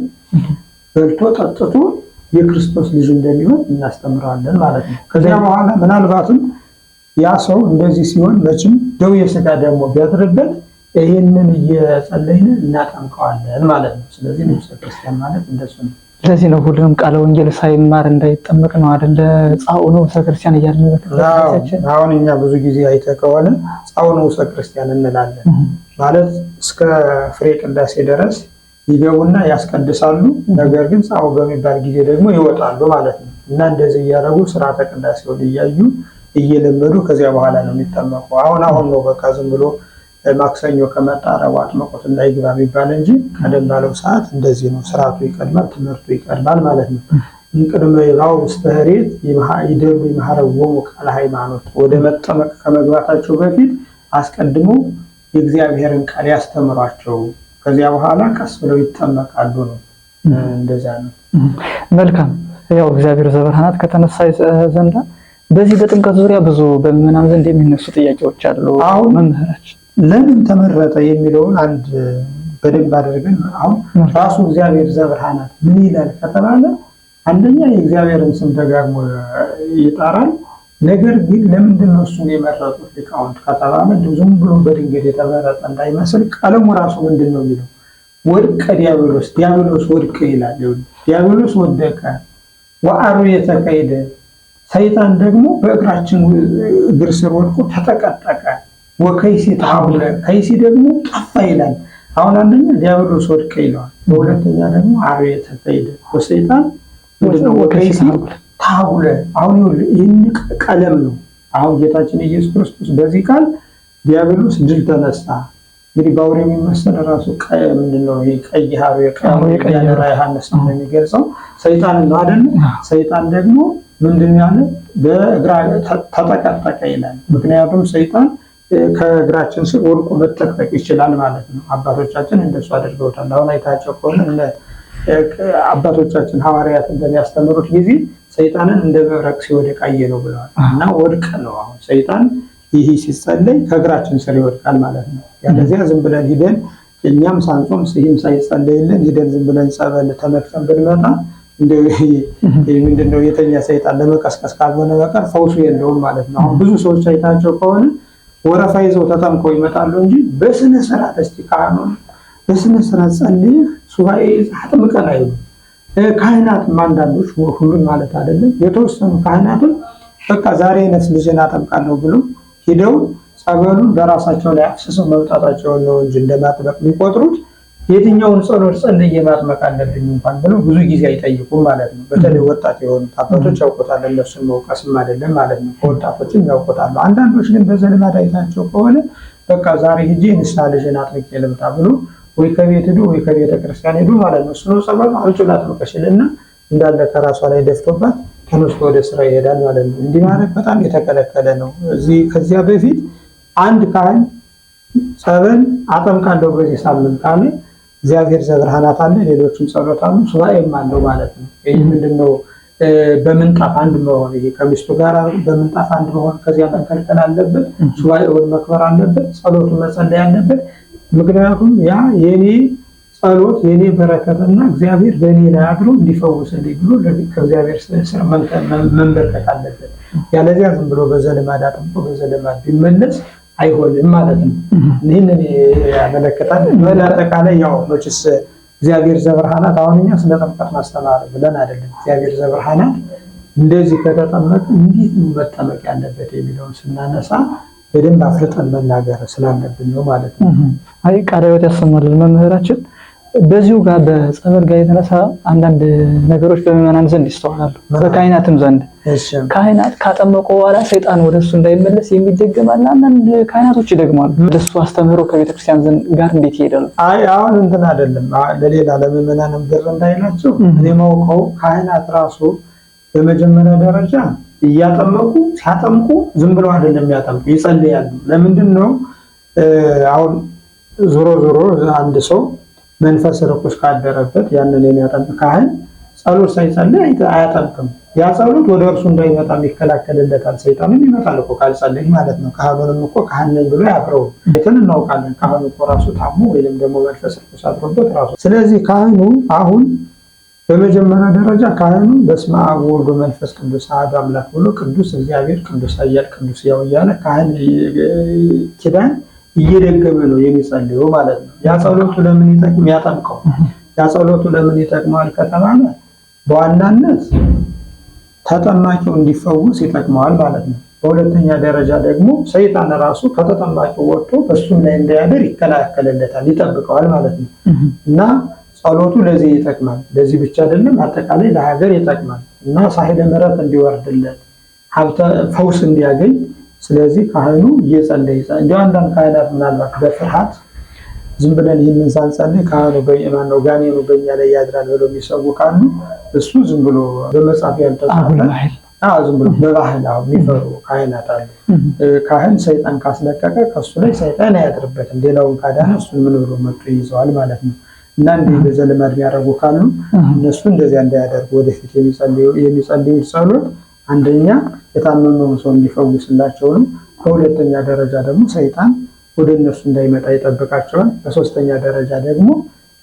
በልቶ ጠጥቶ የክርስቶስ ልጅ እንደሚሆን እናስተምራለን ማለት ነው። ከዚያ በኋላ ምናልባትም ያ ሰው እንደዚህ ሲሆን መቼም ደዌ ስጋ ደግሞ ቢያድርበት ይሄንን እየጸለይን እናጠምቀዋለን ማለት ነው። ስለዚህ ንዑሰ ክርስቲያን ማለት እንደሱ ነው። ለዚህ ነው ሁሉንም ቃለ ወንጌል ሳይማር እንዳይጠመቅ ነው አይደለ? ጻኡ ንዑሰ ክርስቲያን እያልን አሁን እኛ ብዙ ጊዜ አይተህ ከሆነ ጻኡ ንዑሰ ክርስቲያን እንላለን ማለት እስከ ፍሬ ቅዳሴ ድረስ ይገቡና ያስቀድሳሉ። ነገር ግን ጻኡ በሚባል ጊዜ ደግሞ ይወጣሉ ማለት ነው። እና እንደዚህ እያደረጉ ስርዓተ ቅዳሴውን እያዩ እየለመዱ ከዚያ በኋላ ነው የሚጠመቁ። አሁን ነው በቃ ዝም ብሎ ማክሰኞ ከመጣ ረቡዕ አጥምቁት እንዳይገባ የሚባል እንጂ ቀደም ባለው ሰዓት እንደዚህ ነው። ስርዓቱ ይቀድማል፣ ትምህርቱ ይቀድማል ማለት ነው። እንቅድመ ይባው ስተህሬት ይደሉ ይማረወሙ ቃለ ሃይማኖት ወደ መጠመቅ ከመግባታቸው በፊት አስቀድሞ የእግዚአብሔርን ቃል ያስተምሯቸው፣ ከዚያ በኋላ ቀስ ብለው ይጠመቃሉ ነው። እንደዛ ነው። መልካም። ያው እግዚአብሔር ዘበርሃናት ከተነሳ ዘንዳ በዚህ በጥምቀት ዙሪያ ብዙ በምናምን ዘንድ የሚነሱ ጥያቄዎች አሉ። አሁን መምህራችን ለምን ተመረጠ የሚለውን አንድ በደንብ አድርገን አሁን ራሱ እግዚአብሔር ዘበርሃናት ምን ይላል ከተባለ አንደኛ የእግዚአብሔርን ስም ደጋግሞ ይጠራል። ነገር ግን ለምንድን ነው እሱን የመረጡት ሊቃውንት ከተባለ ዝም ብሎ በድንገት የተመረጠ እንዳይመስል ቀለሙ ራሱ ምንድን ነው የሚለው ወድቀ ዲያብሎስ፣ ዲያብሎስ ወድቀ ይላል። ዲያብሎስ ወደቀ፣ ወአርዌ ተከይደ፣ ሰይጣን ደግሞ በእግራችን እግር ስር ወድቆ ተጠቀጠቀ፣ ወከይሲ ተሐውለ፣ ከይሲ ደግሞ ጠፋ ይላል። አሁን አንደኛ ዲያብሎስ ወድቀ ይለዋል፣ በሁለተኛ ደግሞ አርዌ ተከይደ፣ ወሰይጣን ምንድነው ወከይሲ ተሐውለ። አሁን ይህን ቀለም ነው። አሁን ጌታችን ኢየሱስ ክርስቶስ በዚህ ቃል ዲያብሎስ ድል ተነሳ። እንግዲህ በአውሬ የሚመስል ራሱ ምንድነው ቀይ ሐር የቀየራ ዮሐንስ ነው የሚገልጸው ሰይጣን ነው አይደል? ሰይጣን ደግሞ ምንድነው ያለ በእግራ ተጠቀጠቀ ይላል። ምክንያቱም ሰይጣን ከእግራችን ስር ወድቆ መጠቅጠቅ ይችላል ማለት ነው። አባቶቻችን እንደሱ አድርገውታል። አሁን አይታቸው ከሆነ አባቶቻችን ሐዋርያት እንደሚያስተምሩት ጊዜ ሰይጣንን እንደ መብረቅ ሲወድቅ አየነው ብለዋል። እና ወድቅ ነው አሁን ሰይጣን ይህ ሲጸለይ ከእግራችን ስር ይወድቃል ማለት ነው። ያለዚያ ዝም ብለን ሂደን እኛም ሳንጾም ይህም ሳይጸለይልን ሂደን ዝም ብለን ጸበል ተመክተን ብንመጣ ምንድነው የተኛ ሰይጣን ለመቀስቀስ ካልሆነ በቀር ፈውሱ የለውም ማለት ነው። አሁን ብዙ ሰዎች አይታቸው ከሆነ ወረፋ ይዘው ተጠምቀው ይመጣሉ እንጂ በስነ ስርዓት እስቲ ካህኑን በስነ ስርዓት ጸልይ ሱባኤ አጥምቀን አይሉ ካህናትም አንዳንዶች ሁሉን ማለት አይደለም የተወሰኑ ካህናትም በቃ ዛሬ ነፍስ ልጅን አጠምቃለሁ ብሎ ሂደው ጸበሉን በራሳቸው ላይ አፍስሰው መውጣታቸውን ነው እንጂ እንደማጥመቅ የሚቆጥሩት የትኛውን ጸሎት ጸልዬ ማጥመቅ አለብኝ እንኳን ብለው ብዙ ጊዜ አይጠይቁም ማለት ነው። በተለይ ወጣት የሆኑ አባቶች ያውቁታል፣ እነሱን መውቀስም አይደለም ማለት ነው። ከወጣቶችም ያውቁታል። አንዳንዶች ግን በዘልማድ አይታቸው ከሆነ በቃ ዛሬ ሂጄ ንስሐ ልጅን አጥምቄ ልምጣ ብሎ ወይ ከቤት ሄዱ ወይ ከቤተ ክርስቲያን ሄዱ ማለት ነው። እሱ ነው ጸበሉ አልጭላት መቀሽልና እንዳለ ከራሷ ላይ ደፍቶባት ተነስቶ ወደ ስራ ይሄዳል ማለት ነው። እንዲህ ማለት በጣም የተከለከለ ነው። ከዚያ በፊት አንድ ካህን ጸበል አጠምቃለሁ በዚህ ሳምንት ካለ እግዚአብሔር ዘብርሃናት አለ፣ ሌሎችም ጸሎት አሉ፣ ሱባኤም አለው ማለት ነው። ይህ ምንድነው? በምንጣፍ አንድ መሆን፣ ይሄ ከሚስቱ ጋር በምንጣፍ አንድ መሆን ከዚያ መከልከል አለበት። ሱባኤውን መክበር አለበት፣ ጸሎቱን መጸለይ አለበት። ምክንያቱም ያ የኔ ጸሎት የኔ በረከትና እግዚአብሔር በእኔ ላይ አድሮ እንዲፈውስልኝ ብሎ ከእግዚአብሔር ስር መንበርከክ አለበት። ያለዚያ ዝም ብሎ በዘልማድ አጥምቆ በዘልማድ ቢመለስ አይሆንም ማለት ነው። ይህንን ያመለክታል። በአጠቃላይ ያው መችስ እግዚአብሔር ዘብርሃናት አሁን እኛ ስለ ጥምቀት ማስተማር ብለን አይደለም። እግዚአብሔር ዘብርሃናት እንደዚህ ከተጠመቀ እንዴት ነው መጠመቅ ያለበት የሚለውን ስናነሳ በደንብ አፍርጠን መናገር ስላለብን ነው ማለት ነው። አይ ቃለ ሕይወት ያሰማልን መምህራችን። በዚሁ ጋር በጸበል ጋር የተነሳ አንዳንድ ነገሮች በምዕመናን ዘንድ ይስተዋላሉ፣ በካህናትም ዘንድ። ካህናት ካጠመቁ በኋላ ሰይጣን ወደሱ እንዳይመለስ የሚደገማል። አንዳንድ ካህናቶች ይደግማሉ። ወደሱ አስተምህሮ ከቤተክርስቲያን ዘንድ ጋር እንዴት ይሄዳሉ? አይ አሁን እንትን አይደለም ለሌላ ለምዕመናንም ግር እንዳይላቸው እኔ ማውቀው ካህናት ራሱ በመጀመሪያ ደረጃ እያጠመቁ ሲያጠምቁ ዝም ብለው አይደለም የሚያጠምቁ፣ ይጸልያሉ። ለምንድን ነው? አሁን ዞሮ አንድ ሰው መንፈስ ርኩስ ካደረበት ያንን የሚያጠምቅ ካህን ጸሎት ሳይጸልይ አያጠምቅም። ያ ጸሎት ወደ እርሱ እንዳይመጣ ይከላከልለታል። ሰይጣንም ይመጣል እኮ ካልጸለይ ማለት ነው። ካህኑንም እኮ ካህን ነኝ ብሎ ያፍረው እንትን እናውቃለን። ካህኑ እኮ ራሱ ታሞ ወይም ደግሞ መንፈስ ርኩስ አድሮበት ራሱ። ስለዚህ ካህኑ አሁን በመጀመሪያ ደረጃ ካህኑ በስመ አብ ወወልድ ወመንፈስ ቅዱስ አሐዱ አምላክ ብሎ ቅዱስ እግዚአብሔር ቅዱስ ኃያል ቅዱስ ሕያው እያለ ካህን ኪዳን እየደገመ ነው የሚጸልየው ማለት ነው። ያ ጸሎቱ ለምን ይጠቅም ያጠምቀው? ያ ጸሎቱ ለምን ይጠቅማል ከተባለ በዋናነት ተጠማቂው እንዲፈውስ ይጠቅመዋል ማለት ነው። በሁለተኛ ደረጃ ደግሞ ሰይጣን ራሱ ከተጠማቂው ወጥቶ በሱም ላይ እንዳያደር ይከላከልለታል፣ ይጠብቀዋል ማለት ነው። እና ጸሎቱ ለዚህ ይጠቅማል። ለዚህ ብቻ አይደለም፣ አጠቃላይ ለሀገር ይጠቅማል እና ሳይለ ምሕረት እንዲወርድለት ሀብተ ፈውስ እንዲያገኝ። ስለዚህ ካህኑ እየጸለየ እንዲያው አንዳንድ ካህናት ምናልባት በፍርሃት ዝም ብለን ይህንን ሳንጸልይ ካህኑ በየማን ነው ጋኔኑ በእኛ ላይ ያድራል ብለው የሚሰቡ ካሉ እሱ ዝም ብሎ በመጽሐፍ ያልተጻፈ ዝም ብሎ በባህል የሚፈሩ ካህናት አሉ። ካህን ሰይጣን ካስለቀቀ ከሱ ላይ ሰይጣን አያድርበትም። ሌላውን ካዳነ እሱን ምን ብሎ መጥቶ ይይዘዋል ማለት ነው። እና እንዲህ በዘልማድ የሚያደርጉ ካሉ እነሱ እንደዚያ እንዳያደርጉ ወደፊት የሚጸልዩ ጸሎት አንደኛ የታመመውን ሰው እንዲፈውስላቸው ነው። በሁለተኛ ደረጃ ደግሞ ሰይጣን ወደ እነሱ እንዳይመጣ ይጠብቃቸዋል። በሶስተኛ ደረጃ ደግሞ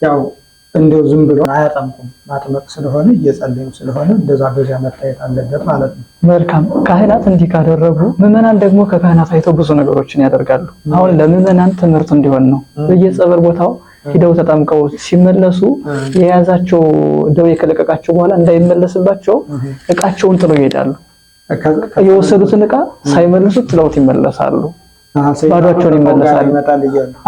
ያው እንደው ዝም ብሎ አያጠምቁም። ማጥመቅ ስለሆነ እየጸለዩ ስለሆነ እንደዛ በዚያ መታየት አለበት ማለት ነው። መልካም። ካህናት እንዲህ ካደረጉ ምዕመናን ደግሞ ከካህናት አይተው ብዙ ነገሮችን ያደርጋሉ። አሁን ለምዕመናን ትምህርት እንዲሆን ነው። በየጸበል ቦታው ሂደው ተጠምቀው ሲመለሱ የያዛቸው ደዌ ከለቀቃቸው በኋላ እንዳይመለስባቸው እቃቸውን ጥለው ይሄዳሉ። የወሰዱትን እቃ ሳይመልሱት ጥለውት ይመለሳሉ። ባዷቸውን ይመለሳሉ።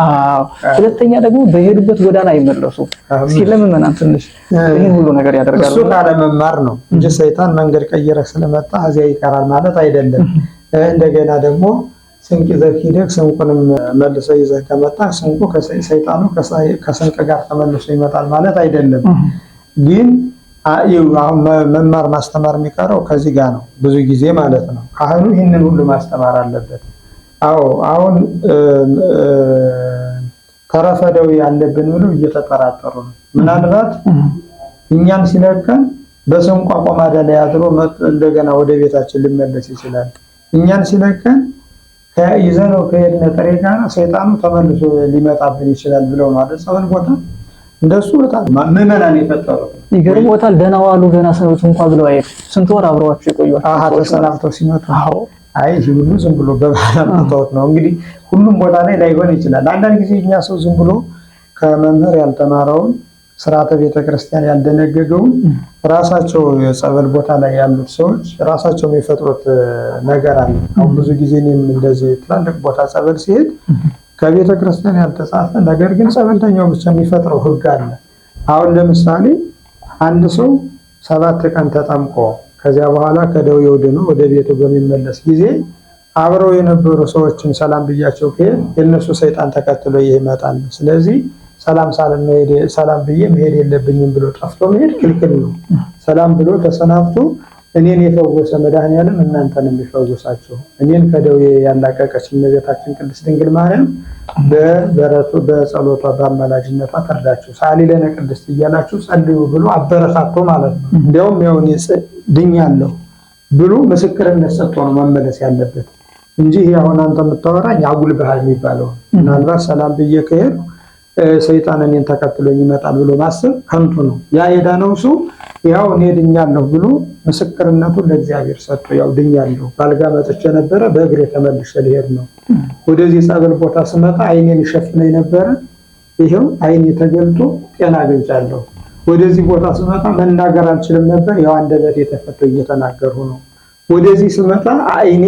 አዎ። ሁለተኛ ደግሞ በሄዱበት ጎዳና አይመለሱ። እስኪ ለምዕመናን ትንሽ ይሄን ሁሉ ነገር ያደርጋሉ። እሱ ካለመማር ነው እንጂ ሰይጣን መንገድ ቀይረ ስለመጣ እዚያ ይቀራል ማለት አይደለም። እንደገና ደግሞ ስንቅ ይዘህ ሂደህ ስንቁንም መልሰህ ይዘህ ከመጣ ስንቁ ሰይጣኑ ከስንቅ ጋር ተመልሶ ይመጣል ማለት አይደለም። ግን አሁን መማር ማስተማር የሚቀረው ከዚህ ጋር ነው ብዙ ጊዜ ማለት ነው። ካህኑ ይህንን ሁሉ ማስተማር አለበት። አዎ አሁን ተረፈ ደዌ ያለብን ብሎ እየተጠራጠሩ ነው። ምናልባት እኛን ሲለቀን በስንቋ ቆማዳ ላይ አድሮ እንደገና ወደ ቤታችን ሊመለስ ይችላል። እኛን ሲለቀን ይዘነው ከሄድን ጥሬ ጋር ሰይጣኑ ተመልሶ ሊመጣብን ይችላል ብለው ማለት ጸበል ቦታ እንደሱ በጣም ምዕመናን የፈጠሩት ይገርሞታል። ደህና ዋሉ ደህና ሰንብቱ እንኳን ብለው አይደል ስንት ወር አብረዋቸው የቆዩት ተሰናብተው ሲመጡ አይ ሁሉ ዝም ብሎ በባህል ተውት ነው። እንግዲህ ሁሉም ቦታ ላይ ላይሆን ይችላል። አንዳንድ ጊዜ እኛ ሰው ዝም ብሎ ከመምህር ያልተማረውን ስርዓተ ቤተክርስቲያን ያልደነገገውን ራሳቸው የጸበል ቦታ ላይ ያሉት ሰዎች ራሳቸው የሚፈጥሩት ነገር አለ። አሁን ብዙ ጊዜ እኔም እንደዚህ ትላልቅ ቦታ ጸበል ሲሄድ ከቤተክርስቲያን ያልተጻፈ ነገር ግን ጸበልተኛው ብቻ የሚፈጥረው ህግ አለ። አሁን ለምሳሌ አንድ ሰው 7 ቀን ተጠምቆ ከዚያ በኋላ ከደዌው ድኖ ወደ ቤቱ በሚመለስ ጊዜ አብረው የነበሩ ሰዎችን ሰላም ብያቸው ከሄድ የነሱ ሰይጣን ተከትሎ ይመጣል። ስለዚህ ሰላም ብዬ መሄድ የለብኝም ብሎ ጠፍቶ መሄድ ክልክል ነው። ሰላም ብሎ ተሰናብቶ እኔን የፈወሰ መድኃኔዓለም እናንተንም ይፈውሳችሁ፣ እኔን ከደዌ ያላቀቀች እመቤታችን ቅድስት ድንግል ማርያም በበረቱ በጸሎቷ በአማላጅነቷ ተርዳችሁ ሳሊለነ ቅድስት እያላችሁ ጸልዩ ብሎ አበረታቶ ማለት ነው። እንዲያውም ያው እኔ ድኛለሁ ብሎ ምስክርነት ሰጥቶ ነው መመለስ ያለበት እንጂ አሁን አንተ የምታወራኝ አጉል ባህል የሚባለው ምናልባት ሰላም ብዬ ከሄድ ሰይጣን እኔን ተከትሎኝ ይመጣል ብሎ ማሰብ ከንቱ ነው። ያ የዳነው ሰው ያው እኔ ድኛለሁ ብሎ ምስክርነቱን ለእግዚአብሔር ሰጥቶ ያው ድኛለሁ ባልጋ መጥቼ ነበረ በእግሬ ተመልሼ ልሄድ ነው። ወደዚህ ጸበል ቦታ ስመጣ አይኔን ይሸፍነኝ ነበረ፣ ይሄው አይኔ ተገልጦ ጤና አግኝቻለሁ። ወደዚህ ቦታ ስመጣ መናገር አልችልም ነበር፣ ያው አንደበቴ ተፈቶ እየተናገርሁ ነው። ወደዚህ ስመጣ አይኔ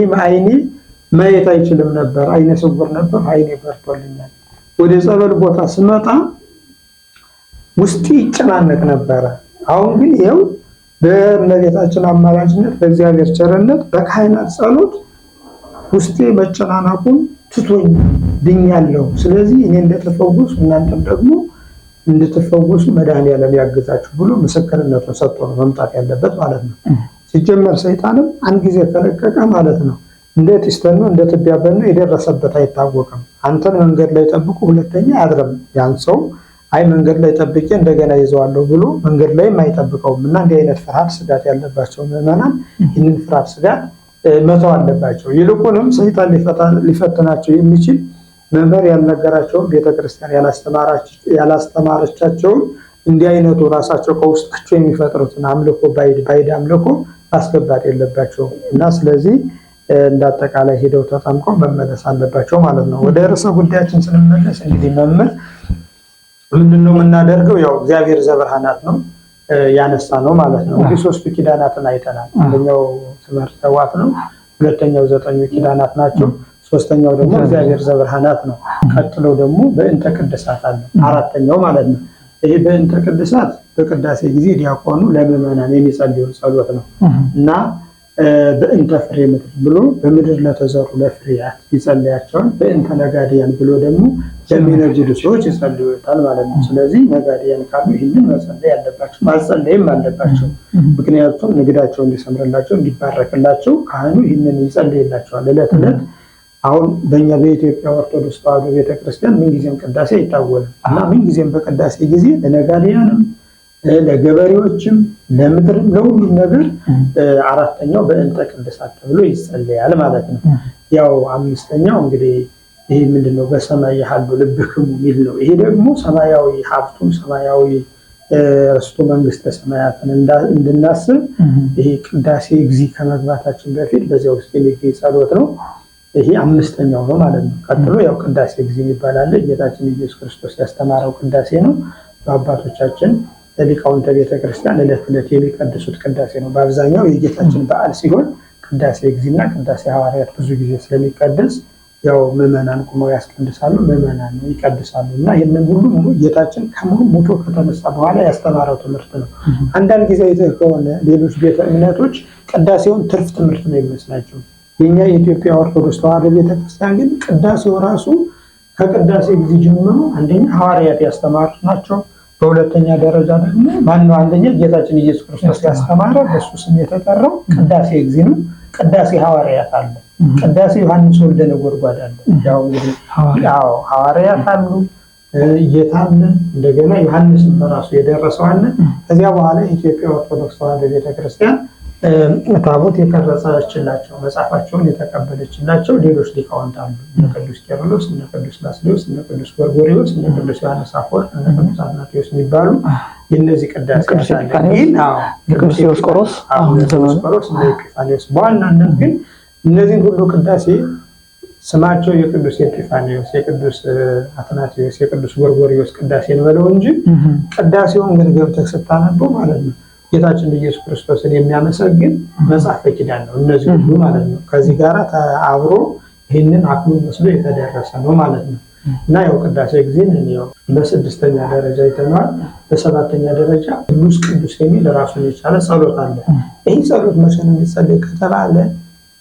ማየት አይችልም ነበር፣ አይኔ ስውር ነበር፣ አይኔ በርቶልኛል። ወደ ጸበል ቦታ ስመጣ ውስጤ ይጨናነቅ ነበረ። አሁን ግን ይሄው በእመቤታችን አማላጅነት በእግዚአብሔር ቸርነት በካህናት ጸሎት ውስጤ መጨናነቁን ትቶኝ ድኛለሁ። ስለዚህ እኔ እንደተፈወሱ እናንተም ደግሞ እንድትፈወሱ መድኃኔዓለም ያግዛችሁ ብሎ ምስክርነቱን ሰጥቶ ነው መምጣት ያለበት ማለት ነው። ሲጀመር ሰይጣንም አንድ ጊዜ ተለቀቀ ማለት ነው እንዴት ይስተን ነው እንዴት ቢያበን ነው የደረሰበት አይታወቅም። አንተን መንገድ ላይ ጠብቁ ሁለተኛ አድረም ያን ሰው አይ መንገድ ላይ ጠብቄ እንደገና ይዘዋለሁ ብሎ መንገድ ላይ የማይጠብቀውም እና እንዲህ አይነት ፍርሃት ስጋት ያለባቸው ምዕመናን ይህንን ፍርሃት ስጋት መተው አለባቸው። ይልቁንም ሰይጣን ሊፈትናቸው የሚችል መምህር ያልነገራቸውን ቤተክርስቲያን ያላስተማረቻቸውን እንዲህ አይነቱ ራሳቸው ከውስጣቸው የሚፈጥሩትን አምልኮ ባይድ አምልኮ ማስገባት የለባቸው እና ስለዚህ እንዳጠቃላይ ሄደው ተጠምቀው መመለስ አለባቸው ማለት ነው። ወደ ርዕሰ ጉዳያችን ስንመለስ እንግዲህ መምህር ምንድነው የምናደርገው? ያው እግዚአብሔር ዘብርሃናት ነው ያነሳ ነው ማለት ነው። እንግዲህ 3 ኪዳናትን አይተናል። አንደኛው ትምህርተ ዋት ነው፣ ሁለተኛው 9 ኪዳናት ናቸው፣ ሶስተኛው ደግሞ እግዚአብሔር ዘብርሃናት ነው። ቀጥሎ ደግሞ በእንተ ቅድሳት አለ አራተኛው ማለት ነው። ይሄ በእንተ ቅድሳት በቅዳሴ ጊዜ ዲያቆኑ ለምዕመናን የሚጸልየው ጸሎት ነው እና በእንተ ፍሬ ምድር ብሎ በምድር ለተዘሩ ለፍሬያት ይጸልያቸዋል። በእንተ ነጋዴያን ብሎ ደግሞ ለሚነግዱ ሰዎች ይጸልዩታል ማለት ነው። ስለዚህ ነጋዴያን ካሉ ይህንን መጸለይ ያለባቸው ማጸለይም አለባቸው። ምክንያቱም ንግዳቸው እንዲሰምርላቸው እንዲባረክላቸው ካህኑ ይህንን ይጸልይላቸዋል ዕለት ዕለት። አሁን በእኛ በኢትዮጵያ ኦርቶዶክስ ተዋሕዶ ቤተክርስቲያን ምንጊዜም ቅዳሴ አይታወልም እና ምንጊዜም በቅዳሴ ጊዜ ለነጋዴያንም ለገበሬዎችም ለምድርም ለሁሉም ነገር አራተኛው በእንተ ቅድሳት ተብሎ ይጸለያል ማለት ነው። ያው አምስተኛው እንግዲህ ይሄ ምንድነው በሰማይ ያሉ ልብክሙ የሚል ነው። ይሄ ደግሞ ሰማያዊ ሀብቱን ሰማያዊ ርስቱ መንግስተ ሰማያትን እንድናስብ ይሄ ቅዳሴ እግዚእ ከመግባታችን በፊት በዚያ ውስጥ የሚገኝ ጸሎት ነው። ይሄ አምስተኛው ነው ማለት ነው። ቀጥሎ ያው ቅዳሴ እግዚእ ይባላል። ጌታችን ኢየሱስ ክርስቶስ ያስተማረው ቅዳሴ ነው። በአባቶቻችን ሊቃውንተ ቤተክርስቲያን ዕለት ዕለት የሚቀድሱት ቅዳሴ ነው። በአብዛኛው የጌታችን በዓል ሲሆን ቅዳሴ እግዚእና ቅዳሴ ሐዋርያት ብዙ ጊዜ ስለሚቀደስ ያው ምዕመናን ቁመው ያስቀድሳሉ፣ ምዕመናን ይቀድሳሉ። እና ይህንን ሁሉ ጌታችን ሞቶ ከተነሳ በኋላ ያስተማረው ትምህርት ነው። አንዳንድ ጊዜ አይተህ ከሆነ ሌሎች ቤተ እምነቶች ቅዳሴውን ትርፍ ትምህርት ነው የሚመስላቸው። የኛ የኢትዮጵያ ኦርቶዶክስ ተዋሕዶ ቤተክርስቲያን ግን ቅዳሴው ራሱ ከቅዳሴ እግዚእ ጀምሮ አንደኛ ሐዋርያት ያስተማሩት ናቸው። በሁለተኛ ደረጃ ደግሞ ማነው አንደኛ ጌታችን ኢየሱስ ክርስቶስ ያስተማረ በሱ ስም የተጠራው ቅዳሴ እግዚእ ነው። ቅዳሴ ሐዋርያት አለ። ቅዳሴ ዮሐንስ ወልደ ነጎድጓድ አለ። ያው እንግዲህ ሐዋርያት አሉ፣ ጌታ አለ፣ እንደገና ዮሐንስ በራሱ የደረሰው አለ። ከዚያ በኋላ የኢትዮጵያ ኦርቶዶክስ ተዋሕዶ ቤተክርስቲያን ታቦት የቀረጸችላቸው መጽሐፋቸውን የተቀበለችላቸው ሌሎች ሊቃውንት አሉ። እነ ቅዱስ ቄርሎስ፣ እነ ቅዱስ ባስልዮስ፣ እነ ቅዱስ ጎርጎርዮስ፣ እነ ቅዱስ ዮሐንስ አፈወርቅ፣ እነ ቅዱስ አትናቴዎስ የሚባሉ የእነዚህ ቅዳሴ ቅዱስ ዲዮስቆሮስ፣ እነ ኤጲፋንዮስ በዋናነት ግን እነዚህን ሁሉ ቅዳሴ ስማቸው የቅዱስ ኤጲፋንዮስ፣ የቅዱስ አትናቴዎስ፣ የቅዱስ ጎርጎርዮስ ቅዳሴ እንበለው እንጂ ቅዳሴውን ግን ገብተህ ስታነበው ማለት ነው ጌታችን ኢየሱስ ክርስቶስን የሚያመሰግን መጽሐፈ ኪዳን ነው። እነዚህ ሁሉ ማለት ነው ከዚህ ጋር አብሮ ይህንን አክሊል መስሎ የተደረሰ ነው ማለት ነው። እና ያው ቅዳሴ እግዚእን ያው በስድስተኛ ደረጃ ይተናል። በሰባተኛ ደረጃ ቅዱስ ቅዱስ የሚል ራሱን የቻለ ጸሎት አለ። ይህ ጸሎት መቼ ነው የሚጸለይ ከተባለ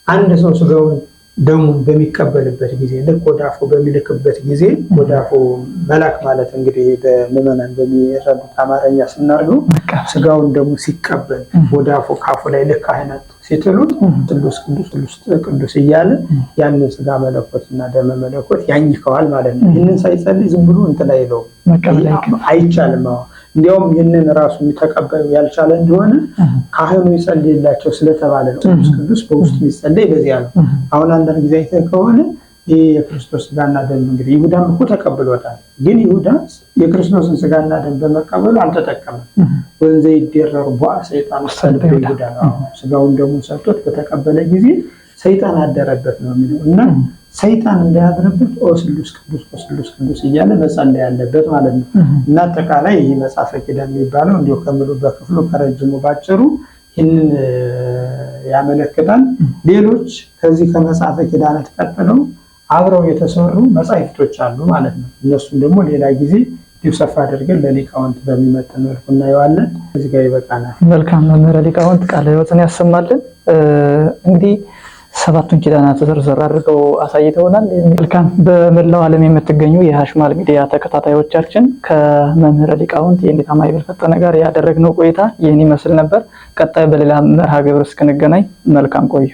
አንድ ሰው ስጋውን ደሙን በሚቀበልበት ጊዜ ልክ ወደ አፉ በሚልክበት ጊዜ ወደ አፉ መላክ ማለት እንግዲህ በምዕመናን በሚረዱት አማርኛ ስናርገው ስጋውን ደሙ ሲቀበል ወደ አፉ ካፉ ላይ ልክ ካህናት ሲጥሉት ቅዱስ ቅዱስ ቅዱስ ቅዱስ እያለ ያንን ስጋ መለኮትና ደመ መለኮት ያኝከዋል ማለት ነው። ይህንን ሳይጸልይ ዝም ብሎ እንትን አይለው አይቻልም። እንዲያውም ይህንን ራሱ ተቀበሉ ያልቻለ እንደሆነ ካህኑ ይጸልይላቸው ስለተባለ ነው። ቅዱስ ቅዱስ በውስጡ ይጸልይ በዚያ ነው። አሁን አንዳንድ ጊዜ አይተህ ከሆነ ይሄ የክርስቶስ ስጋና ደም እንግዲህ ይሁዳም እኮ ተቀብሎታል። ግን ይሁዳ የክርስቶስን ስጋና ደም በመቀበሉ አልተጠቀመም። ወንዘ ይደረሩ ቦአ ሰይጣን ሰልበ ይሁዳ ስጋውን ደሙን ሰጥቶት በተቀበለ ጊዜ ሰይጣን አደረበት ነው የሚለው እና ሰይጣን እንዳያድርበት ስሉስ ቅዱስ ስሉስ ቅዱስ እያለ መጸለይ ያለበት ማለት ነው። እና አጠቃላይ ይህ መጽሐፈ ኪዳን የሚባለው እንዲሁ ከምሉ በክፍሉ ከረጅሙ ባጭሩ ይህንን ያመለክታል። ሌሎች ከዚህ ከመጽሐፈ ኪዳናት ቀጥለው አብረው የተሰሩ መጻሕፍቶች አሉ ማለት ነው። እነሱም ደግሞ ሌላ ጊዜ ሰፋ አድርገን ለሊቃውንት በሚመጥን መልኩ እናየዋለን። እዚህ ጋር ይበቃናል። መልካም መምህረ ሊቃውንት ቃለ ሕይወትን ያሰማልን። እንግዲህ ሰባቱን ኪዳናት ዘርዘር አድርገው አሳይተውናል። መልካም በመላው ዓለም የምትገኙ የሐሽማል ሚዲያ ተከታታዮቻችን ከመምህረ ሊቃውንት የኔታ ማይበል ፈጠነ ጋር ያደረግነው ቆይታ ይህን ይመስል ነበር። ቀጣይ በሌላ መርሃ ግብር እስክንገናኝ መልካም ቆዩ።